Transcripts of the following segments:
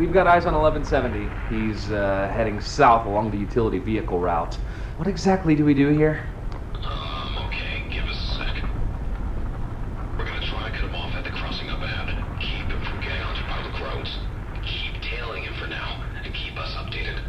we've got eyes on 1170. He's heading south along the utility vehicle route. What exactly do we do here? Okay, give us a sec. We're gonna try and cut him off at the crossing up ahead. Keep him from getting onto public roads. Keep tailing him for now, and keep us updated.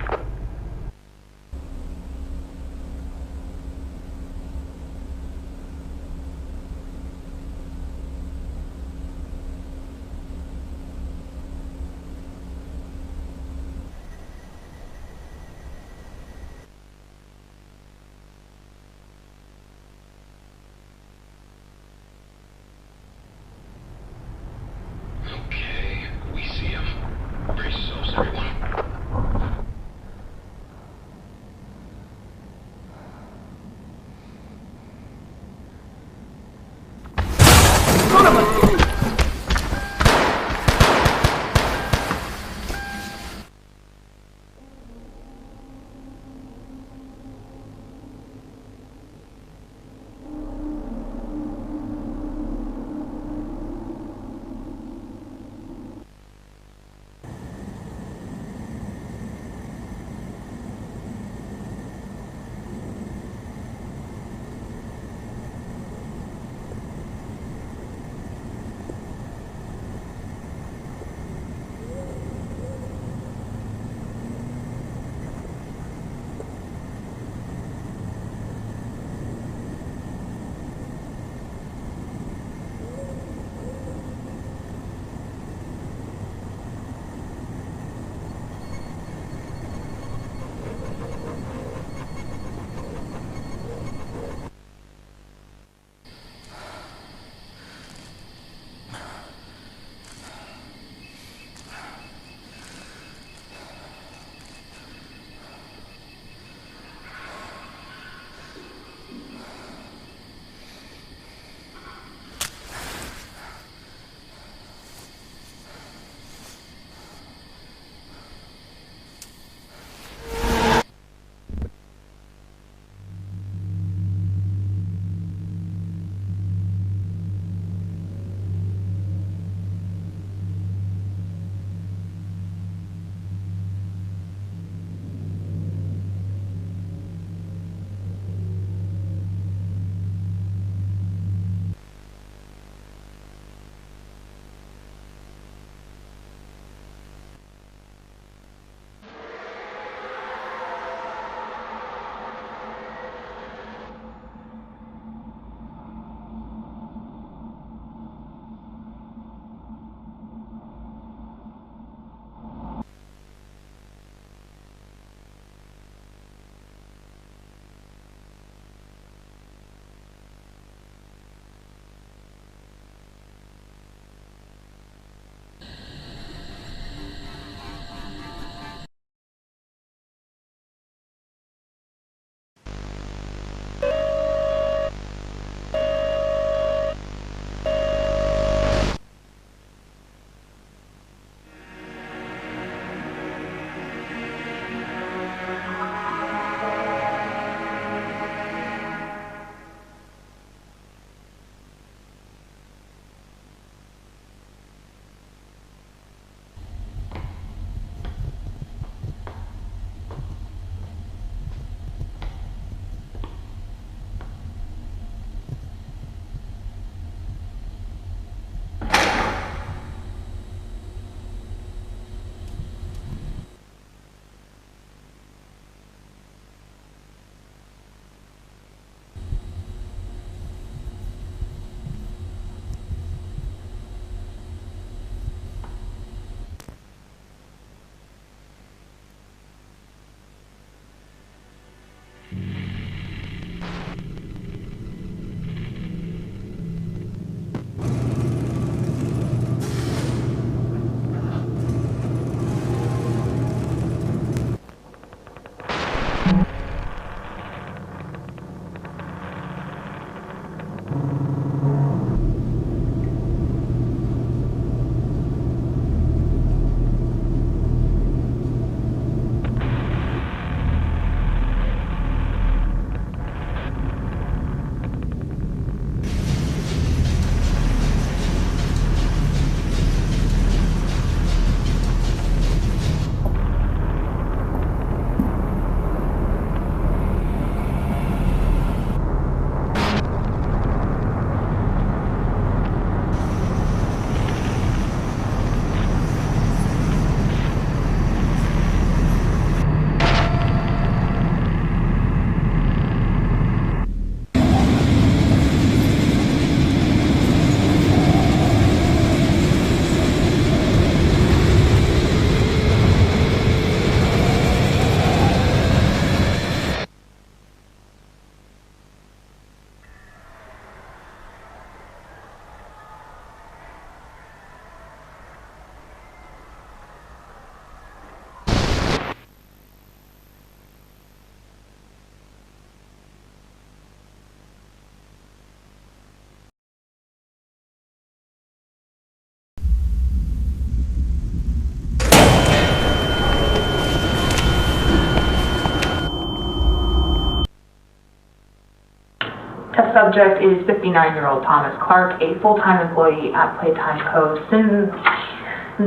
Test subject is 59-year-old Thomas Clark, a full-time employee at Playtime Co. since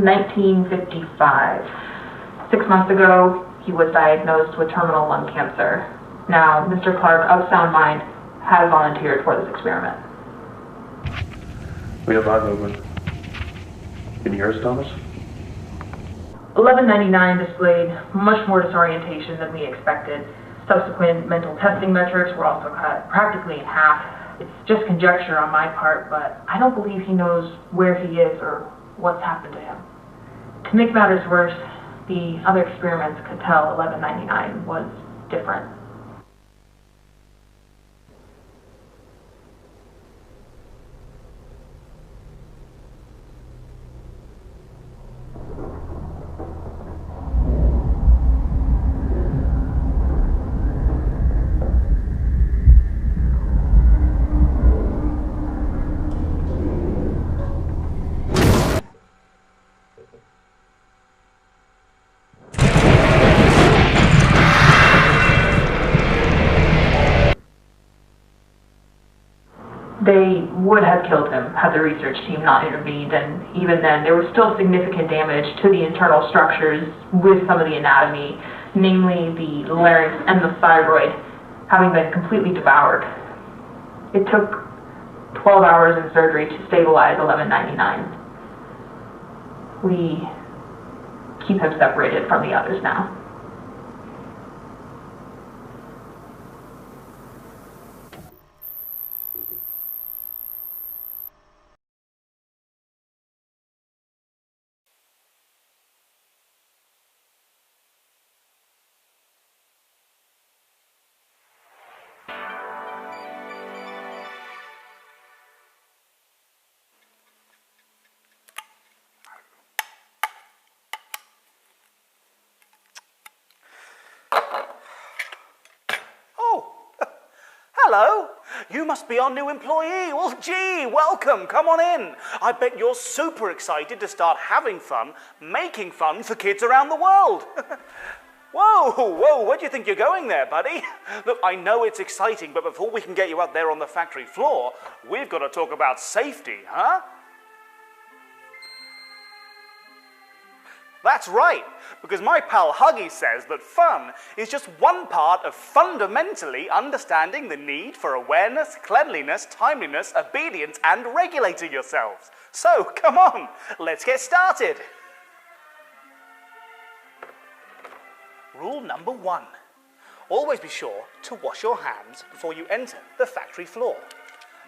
1955. 6 months ago, he was diagnosed with terminal lung cancer. Now, Mr. Clark, of sound mind, has volunteered for this experiment. We have eye movement. Can you hear us, Thomas? 1199 displayed much more disorientation than we expected. Subsequent mental testing metrics were also cut practically in half. It's just conjecture on my part, but I don't believe he knows where he is or what's happened to him. To make matters worse, the other experiments could tell 1199 was different. They would have killed him had the research team not intervened, and even then there was still significant damage to the internal structures with some of the anatomy, namely the larynx and the thyroid, having been completely devoured. It took 12 hours in surgery to stabilize 1199. We keep him separated from the others now. Hello, you must be our new employee. Well, gee, welcome, come on in. I bet you're super excited to start having fun, making fun for kids around the world. Whoa, where do you think you're going there, buddy? Look, I know it's exciting, but before we can get you out there on the factory floor, we've got to talk about safety, huh? That's right, because my pal Huggy says that fun is just one part of fundamentally understanding the need for awareness, cleanliness, timeliness, obedience, and regulating yourselves. So, come on, let's get started. Rule number 1. Always be sure to wash your hands before you enter the factory floor.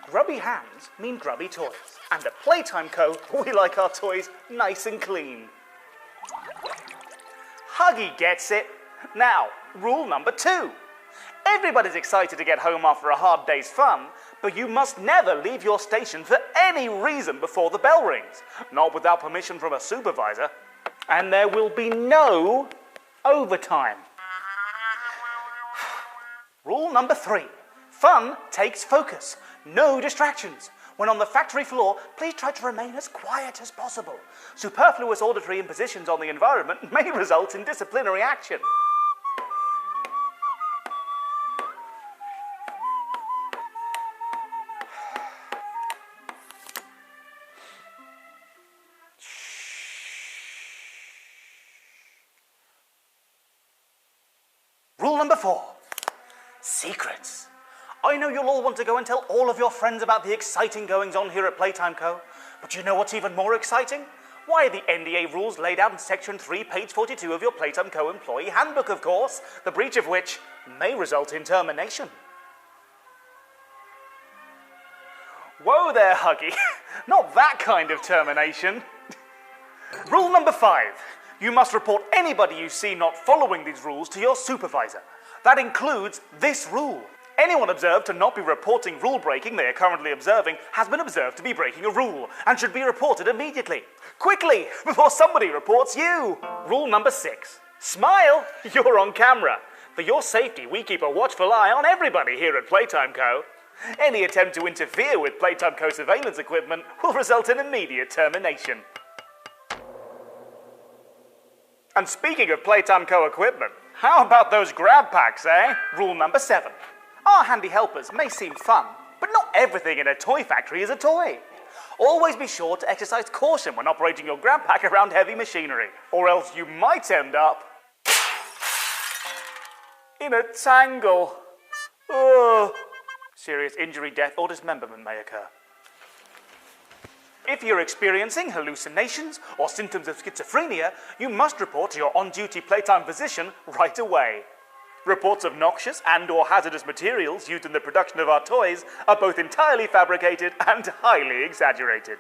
Grubby hands mean grubby toys, and at Playtime Co, we like our toys nice and clean. Huggy gets it. Now, rule number 2. Everybody's excited to get home after a hard day's fun, but you must never leave your station for any reason before the bell rings, not without permission from a supervisor, and there will be no overtime. Rule number 3. Fun takes focus. No distractions. When on the factory floor, please try to remain as quiet as possible. Superfluous auditory impositions on the environment may result in disciplinary action. Rule number 4. Secrets. I know you'll all want to go and tell all of your friends about the exciting goings-on here at Playtime Co. But you know what's even more exciting? Why, the NDA rules laid out in Section 3, page 42 of your Playtime Co. Employee Handbook, of course, the breach of which may result in termination. Whoa there, Huggy. Not that kind of termination. Rule number 5. You must report anybody you see not following these rules to your supervisor. That includes this rule. Anyone observed to not be reporting rule breaking they are currently observing has been observed to be breaking a rule and should be reported immediately. Quickly, before somebody reports you. Rule number 6. Smile, you're on camera. For your safety, we keep a watchful eye on everybody here at Playtime Co. Any attempt to interfere with Playtime Co surveillance equipment will result in immediate termination. And speaking of Playtime Co equipment, how about those grab packs, eh? Rule number 7. Our handy helpers may seem fun, But not everything in a toy factory is a toy. Always be sure to exercise caution when operating your grab pack around heavy machinery, or else you might end up in a tangle. Ugh. Serious injury, death, or dismemberment may occur. If you're experiencing hallucinations or symptoms of schizophrenia, you must report to your on-duty playtime physician right away. Reports of noxious and/or hazardous materials used in the production of our toys are both entirely fabricated and highly exaggerated.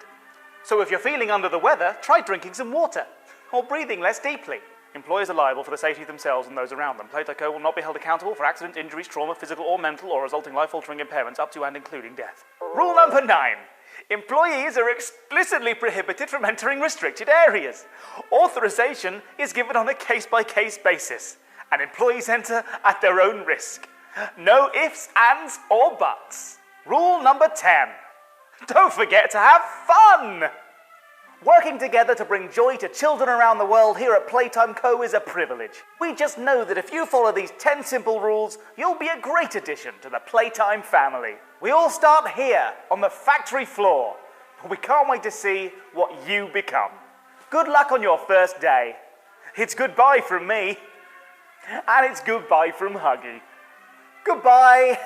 So if you're feeling under the weather, try drinking some water, or breathing less deeply. Employers are liable for the safety of themselves and those around them. Playtime Co. will not be held accountable for accidents, injuries, trauma, physical or mental, or resulting life-altering impairments up to and including death. Rule number 9. Employees are explicitly prohibited from entering restricted areas. Authorization is given on a case-by-case basis, and employees enter at their own risk. No ifs, ands, or buts. Rule number 10. Don't forget to have fun! Working together to bring joy to children around the world here at Playtime Co. is a privilege. We just know that if you follow these 10 simple rules, you'll be a great addition to the Playtime family. We all start here, on the factory floor. We can't wait to see what you become. Good luck on your first day. It's goodbye from me. And it's goodbye from Huggy. Goodbye.